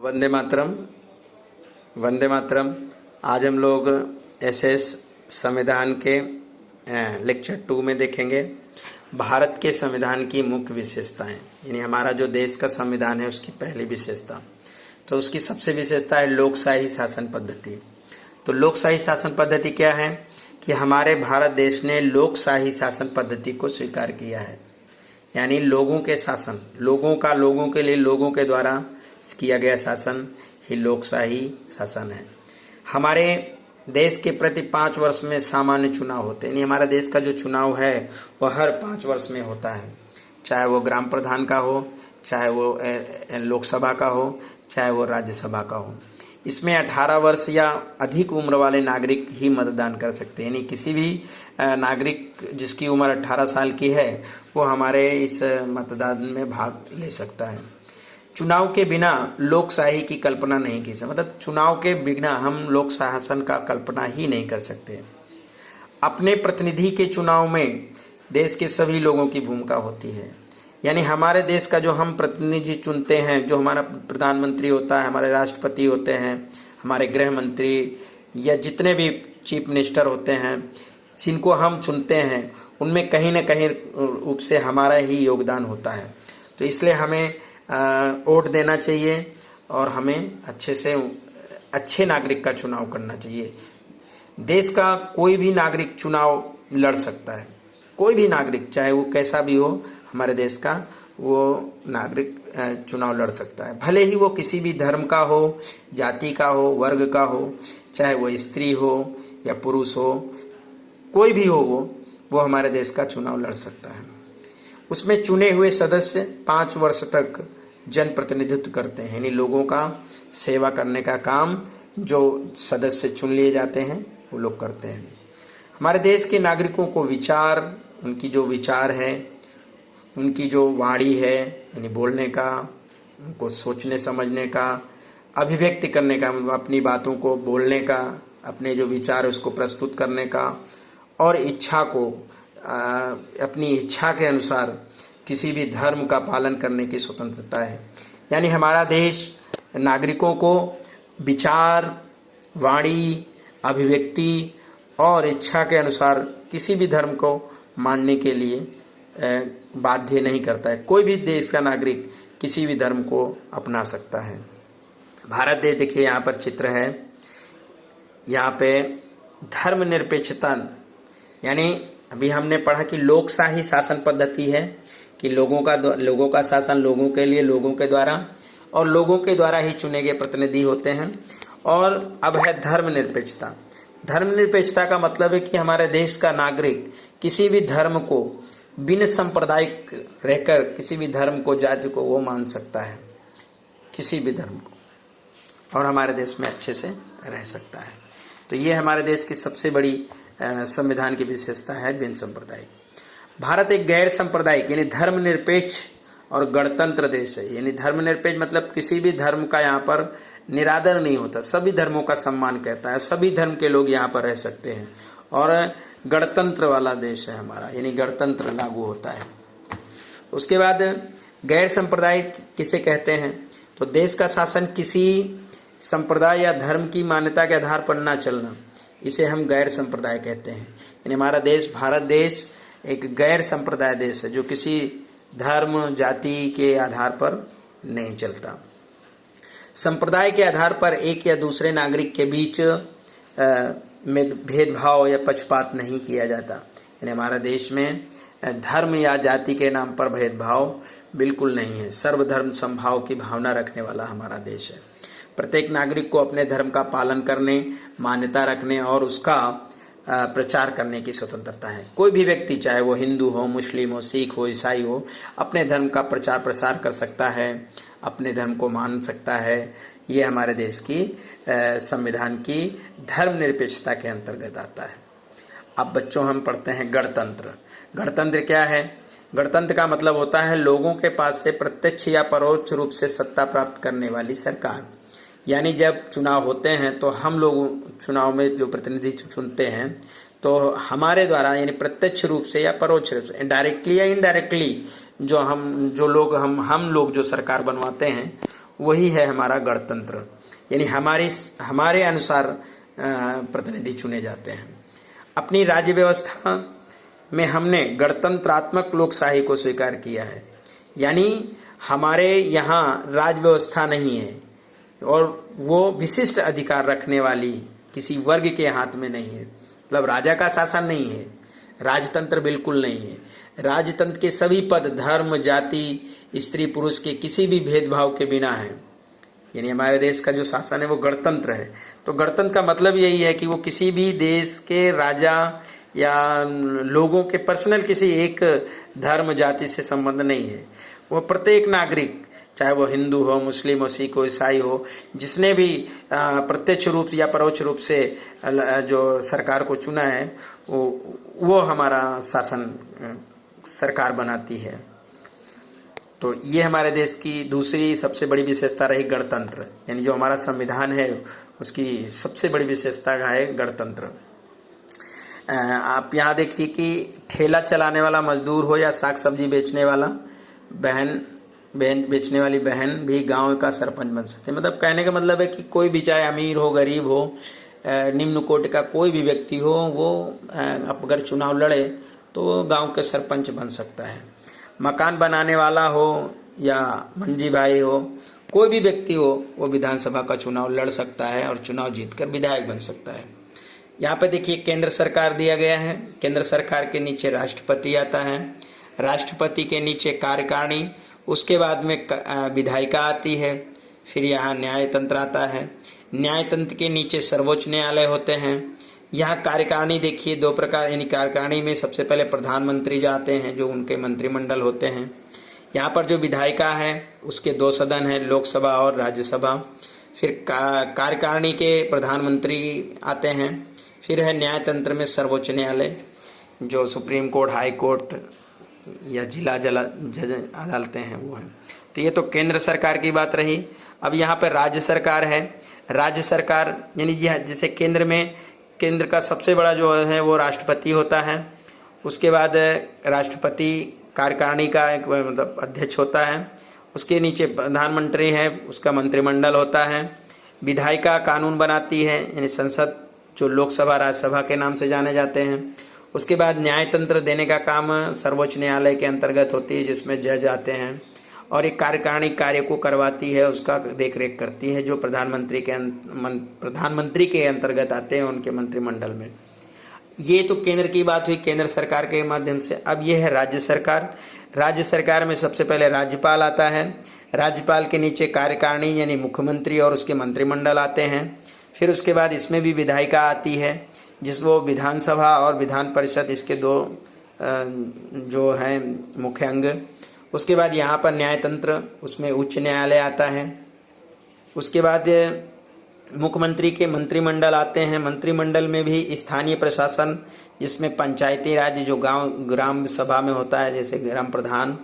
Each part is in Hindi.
वंदे मातरम। वंदे मातरम। आज हम लोग एसएस संविधान के लेक्चर 2 में देखेंगे भारत के संविधान की मुख्य विशेषताएं, यानी हमारा जो देश का संविधान है उसकी पहली विशेषता। तो उसकी सबसे विशेषता है लोकशाही शासन पद्धति। तो लोकशाही शासन पद्धति क्या है कि हमारे भारत देश ने लोकशाही शासन पद्धति को स्वीकार किया है, यानी लोगों के शासन, लोगों का लोगों के लिए लोगों के द्वारा किया गया शासन ही लोकशाही शासन है। हमारे देश के प्रति 5 वर्ष में सामान्य चुनाव होते हैं, यानी हमारा देश का जो चुनाव है वह हर 5 वर्ष में होता है, चाहे वो ग्राम प्रधान का हो, चाहे वो लोकसभा का हो, चाहे वो राज्यसभा का हो। इसमें 18 वर्ष या अधिक उम्र वाले नागरिक ही मतदान कर सकते हैं, यानी किसी भी नागरिक जिसकी उम्र 18 साल की है वो हमारे इस मतदान में भाग ले सकता है। चुनाव के बिना लोकशाही की कल्पना नहीं की सकती, मतलब चुनाव के बिना हम लोक शासन का कल्पना ही नहीं कर सकते। अपने प्रतिनिधि के चुनाव में देश के सभी लोगों की भूमिका होती है, यानी हमारे देश का जो हम प्रतिनिधि चुनते हैं, जो हमारा प्रधानमंत्री होता है, हमारे राष्ट्रपति होते हैं, हमारे गृह मंत्री या जितने भी चीफ मिनिस्टर होते हैं जिनको हम चुनते हैं, उनमें कहीं न कहीं रूप से हमारा ही योगदान होता है। तो इसलिए हमें वोट देना चाहिए और हमें अच्छे से अच्छे नागरिक का चुनाव करना चाहिए। देश का कोई भी नागरिक चुनाव लड़ सकता है, कोई भी नागरिक चाहे वो कैसा भी हो, हमारे देश का वो नागरिक चुनाव लड़ सकता है, भले ही वो किसी भी धर्म का हो, जाति का हो, वर्ग का हो, चाहे वो स्त्री हो या पुरुष हो, कोई भी हो वो हमारे देश का चुनाव लड़ सकता है। उसमें चुने हुए सदस्य 5 वर्ष तक जनप्रतिनिधित्व करते हैं, यानी लोगों का सेवा करने का काम जो सदस्य चुन लिए जाते हैं वो लोग करते हैं। हमारे देश के नागरिकों को विचार, उनकी जो विचार है, उनकी जो वाणी है, यानी बोलने का, उनको सोचने समझने का, अभिव्यक्ति करने का, अपनी बातों को बोलने का, अपने जो विचार उसको प्रस्तुत करने का, और इच्छा को अपनी इच्छा के अनुसार किसी भी धर्म का पालन करने की स्वतंत्रता है। यानी हमारा देश नागरिकों को विचार, वाणी, अभिव्यक्ति और इच्छा के अनुसार किसी भी धर्म को मानने के लिए बाध्य नहीं करता है। कोई भी देश का नागरिक किसी भी धर्म को अपना सकता है। भारत देश, देखिए यहाँ पर चित्र है, यहाँ पे धर्मनिरपेक्षता, यानी अभी हमने पढ़ा कि लोकशाही शासन पद्धति है कि लोगों का शासन लोगों के लिए, लोगों के द्वारा, और लोगों के द्वारा ही चुने गए प्रतिनिधि होते हैं। और अब है धर्मनिरपेक्षता। धर्मनिरपेक्षता का मतलब है कि हमारे देश का नागरिक किसी भी धर्म को बिन सांप्रदायिक रहकर किसी भी धर्म को, जाति को वो मान सकता है, किसी भी धर्म को, और हमारे देश में अच्छे से रह सकता है। तो ये हमारे देश की सबसे बड़ी संविधान की विशेषता है, बिन सांप्रदायिक। भारत एक गैर सांप्रदायिक यानी धर्मनिरपेक्ष और गणतंत्र देश है। यानी धर्मनिरपेक्ष मतलब किसी भी धर्म का यहाँ पर निरादर नहीं होता, सभी धर्मों का सम्मान करता है, सभी धर्म के लोग यहाँ पर रह सकते हैं, और गणतंत्र वाला देश है हमारा, यानी गणतंत्र लागू होता है। उसके बाद गैर सांप्रदायिक किसे कहते हैं, तो देश का शासन किसी संप्रदाय या धर्म की मान्यता के आधार पर ना चलना, इसे हम गैर संप्रदाय कहते हैं। यानी हमारा देश, भारत देश एक गैर संप्रदाय देश है जो किसी धर्म, जाति के आधार पर नहीं चलता। संप्रदाय के आधार पर एक या दूसरे नागरिक के बीच में भेदभाव या पक्षपात नहीं किया जाता। यानी हमारा देश में धर्म या जाति के नाम पर भेदभाव बिल्कुल नहीं है। सर्वधर्म समभाव की भावना रखने वाला हमारा देश है। प्रत्येक नागरिक को अपने धर्म का पालन करने, मान्यता रखने और उसका प्रचार करने की स्वतंत्रता है। कोई भी व्यक्ति, चाहे वो हिंदू हो, मुस्लिम हो, सिख हो, ईसाई हो, अपने धर्म का प्रचार प्रसार कर सकता है, अपने धर्म को मान सकता है। ये हमारे देश की संविधान की धर्मनिरपेक्षता के अंतर्गत आता है। अब बच्चों हम पढ़ते हैं गणतंत्र। गणतंत्र क्या है? गणतंत्र का मतलब होता है लोगों के पास से प्रत्यक्ष या परोक्ष रूप से सत्ता प्राप्त करने वाली सरकार। यानी जब चुनाव होते हैं तो हम लोग चुनाव में जो प्रतिनिधि चुनते हैं तो हमारे द्वारा, यानी प्रत्यक्ष रूप से या परोक्ष रूप से, डायरेक्टली या इनडायरेक्टली, हम लोग जो सरकार बनवाते हैं वही है हमारा गणतंत्र, यानी हमारे अनुसार प्रतिनिधि चुने जाते हैं। अपनी राज्य व्यवस्था में हमने गणतंत्रात्मक लोकशाही को स्वीकार किया है, यानी हमारे यहाँ राज व्यवस्था नहीं है और वो विशिष्ट अधिकार रखने वाली किसी वर्ग के हाथ में नहीं है, मतलब राजा का शासन नहीं है, राजतंत्र बिल्कुल नहीं है। राजतंत्र के सभी पद धर्म जाति स्त्री पुरुष के किसी भी भेदभाव के बिना है, यानी हमारे देश का जो शासन है वो गणतंत्र है। तो गणतंत्र का मतलब यही है कि वो किसी भी देश के राजा या लोगों के पर्सनल किसी एक धर्म जाति से संबंध नहीं है। वो प्रत्येक नागरिक, चाहे वो हिंदू हो, मुस्लिम हो, सिख हो, ईसाई हो, जिसने भी प्रत्यक्ष रूप या परोक्ष रूप से जो सरकार को चुना है वो हमारा शासन सरकार बनाती है। तो ये हमारे देश की दूसरी सबसे बड़ी विशेषता रही गणतंत्र, यानी जो हमारा संविधान है उसकी सबसे बड़ी विशेषता है गणतंत्र। आप यहाँ देखिए कि ठेला चलाने वाला मजदूर हो या साग सब्जी बेचने वाला बेचने वाली बहन भी गांव का सरपंच बन सकते हैं। मतलब कहने का मतलब है कि कोई भी, चाहे अमीर हो, गरीब हो, निम्न कोटि का कोई भी व्यक्ति हो, वो अगर चुनाव लड़े तो गांव के सरपंच बन सकता है। मकान बनाने वाला हो या मंजी भाई हो, कोई भी व्यक्ति हो, वो विधानसभा का चुनाव लड़ सकता है और चुनाव जीतकर विधायक बन सकता है। यहाँ पे देखिए केंद्र सरकार दिया गया है। केंद्र सरकार के नीचे राष्ट्रपति आता है, राष्ट्रपति के नीचे कार्यकारिणी, उसके बाद में विधायिका आती है, फिर यहाँ न्यायतंत्र आता है। न्यायतंत्र के नीचे सर्वोच्च न्यायालय होते हैं। यहाँ कार्यकारिणी देखिए दो प्रकार, यानी कार्यकारिणी में सबसे पहले प्रधानमंत्री जाते हैं जो उनके मंत्रिमंडल होते हैं। यहाँ पर जो विधायिका है उसके दो सदन हैं, लोकसभा और राज्यसभा। फिर कार्यकारिणी के प्रधानमंत्री आते हैं। फिर है न्यायतंत्र में सर्वोच्च न्यायालय जो सुप्रीम कोर्ट, हाई कोर्ट या जिला जज अदालतें हैं वो हैं। तो ये तो केंद्र सरकार की बात रही। अब यहाँ पर राज्य सरकार है। राज्य सरकार यानी जैसे केंद्र का सबसे बड़ा जो है वो राष्ट्रपति होता है। उसके बाद राष्ट्रपति कार्यकारिणी का एक मतलब अध्यक्ष होता है। उसके नीचे प्रधानमंत्री है, उसका मंत्रिमंडल होता है। विधायिका कानून बनाती है, यानी संसद जो लोकसभा राज्यसभा के नाम से जाने जाते हैं। उसके बाद न्यायतंत्र देने का काम सर्वोच्च न्यायालय के अंतर्गत होती है जिसमें जज आते हैं, और एक कार्यकारिणी कार्य को करवाती है, उसका देखरेख करती है जो प्रधानमंत्री के अंतर्गत आते हैं उनके मंत्रिमंडल में। ये तो केंद्र की बात हुई, केंद्र सरकार के माध्यम से। अब ये है राज्य सरकार। राज्य सरकार में सबसे पहले राज्यपाल आता है। राज्यपाल के नीचे कार्यकारिणी यानी मुख्यमंत्री और उसके मंत्रिमंडल आते हैं। फिर उसके बाद इसमें भी विधायिका आती है वो विधानसभा और विधान परिषद, इसके दो जो हैं मुख्य अंग। उसके बाद यहाँ पर न्यायतंत्र, उसमें उच्च न्यायालय आता है। उसके बाद मुख्यमंत्री के मंत्रिमंडल आते हैं। मंत्रिमंडल में भी स्थानीय प्रशासन जिसमें पंचायती राज जो ग्राम सभा में होता है जैसे ग्राम प्रधान,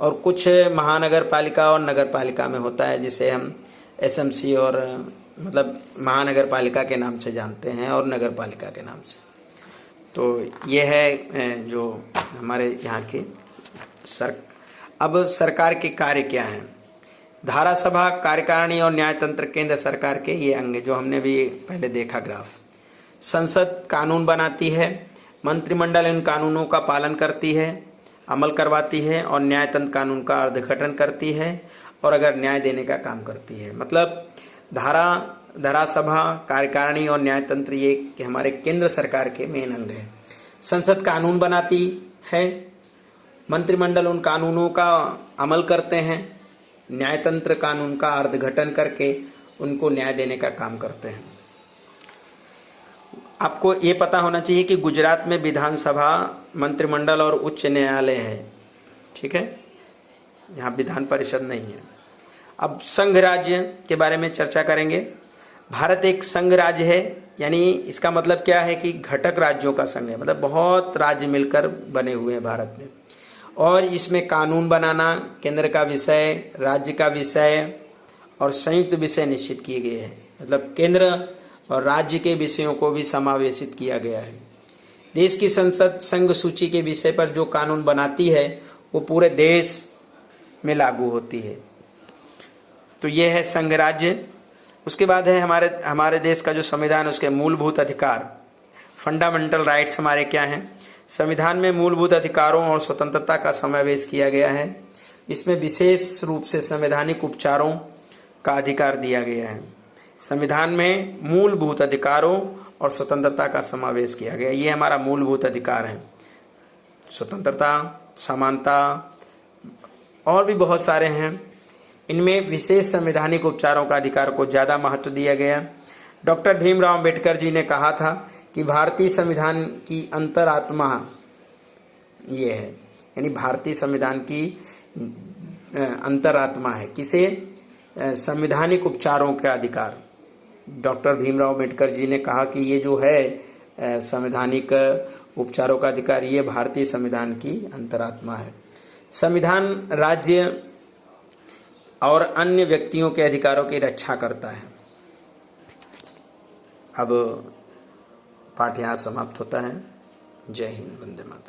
और कुछ महानगर पालिका और नगर पालिका में होता है जिसे हम एसएमसी और मतलब महानगर पालिका के नाम से जानते हैं और नगर पालिका के नाम से। तो ये है जो हमारे यहाँ के अब सरकार के कार्य क्या हैं। धारासभा, कार्यकारिणी और न्यायतंत्र केंद्र सरकार के ये अंग जो हमने भी पहले देखा ग्राफ। संसद कानून बनाती है, मंत्रिमंडल इन कानूनों का पालन करती है, अमल करवाती है, और न्यायतंत्र कानून का अर्धघटन करती है और अगर न्याय देने का काम करती है। मतलब धारासभा, कार्यकारिणी और न्यायतंत्र ये कि हमारे केंद्र सरकार के मेन अंग हैं। संसद कानून बनाती है, मंत्रिमंडल उन कानूनों का अमल करते हैं, न्यायतंत्र कानून का अर्धघटन करके उनको न्याय देने का काम करते हैं। आपको ये पता होना चाहिए कि गुजरात में विधानसभा, मंत्रिमंडल और उच्च न्यायालय है, ठीक है, यहाँ विधान परिषद नहीं है। अब संघ राज्य के बारे में चर्चा करेंगे। भारत एक संघ राज्य है, यानी इसका मतलब क्या है कि घटक राज्यों का संघ है, मतलब बहुत राज्य मिलकर बने हुए हैं भारत में, और इसमें कानून बनाना केंद्र का विषय, राज्य का विषय और संयुक्त विषय निश्चित किए गए हैं। मतलब केंद्र और राज्य के विषयों को भी समावेशित किया गया है। देश की संसद संघ सूची के विषय पर जो कानून बनाती है वो पूरे देश में लागू होती है। तो ये है संघ राज्य। उसके बाद है हमारे देश का जो संविधान, उसके मूलभूत अधिकार, फंडामेंटल राइट्स हमारे क्या हैं। संविधान में मूलभूत अधिकारों और स्वतंत्रता का समावेश किया गया है। इसमें विशेष रूप से संवैधानिक उपचारों का अधिकार दिया गया है। संविधान में मूलभूत अधिकारों और स्वतंत्रता का समावेश किया गया। ये हमारा मूलभूत अधिकार है। स्वतंत्रता, समानता और भी बहुत सारे हैं। इनमें विशेष संवैधानिक उपचारों का अधिकार को ज़्यादा महत्व दिया गया। डॉक्टर भीमराव अंबेडकर जी ने कहा था कि भारतीय संविधान की अंतरात्मा ये है, यानी भारतीय संविधान की अंतरात्मा है किसे? संवैधानिक उपचारों का अधिकार। डॉक्टर भीमराव अंबेडकर जी ने कहा कि ये जो है संवैधानिक उपचारों का अधिकार, ये भारतीय संविधान की अंतरात्मा है। संविधान राज्य और अन्य व्यक्तियों के अधिकारों की रक्षा करता है। अब पाठ यहाँ समाप्त होता है। जय हिंद, वंदे मातरम।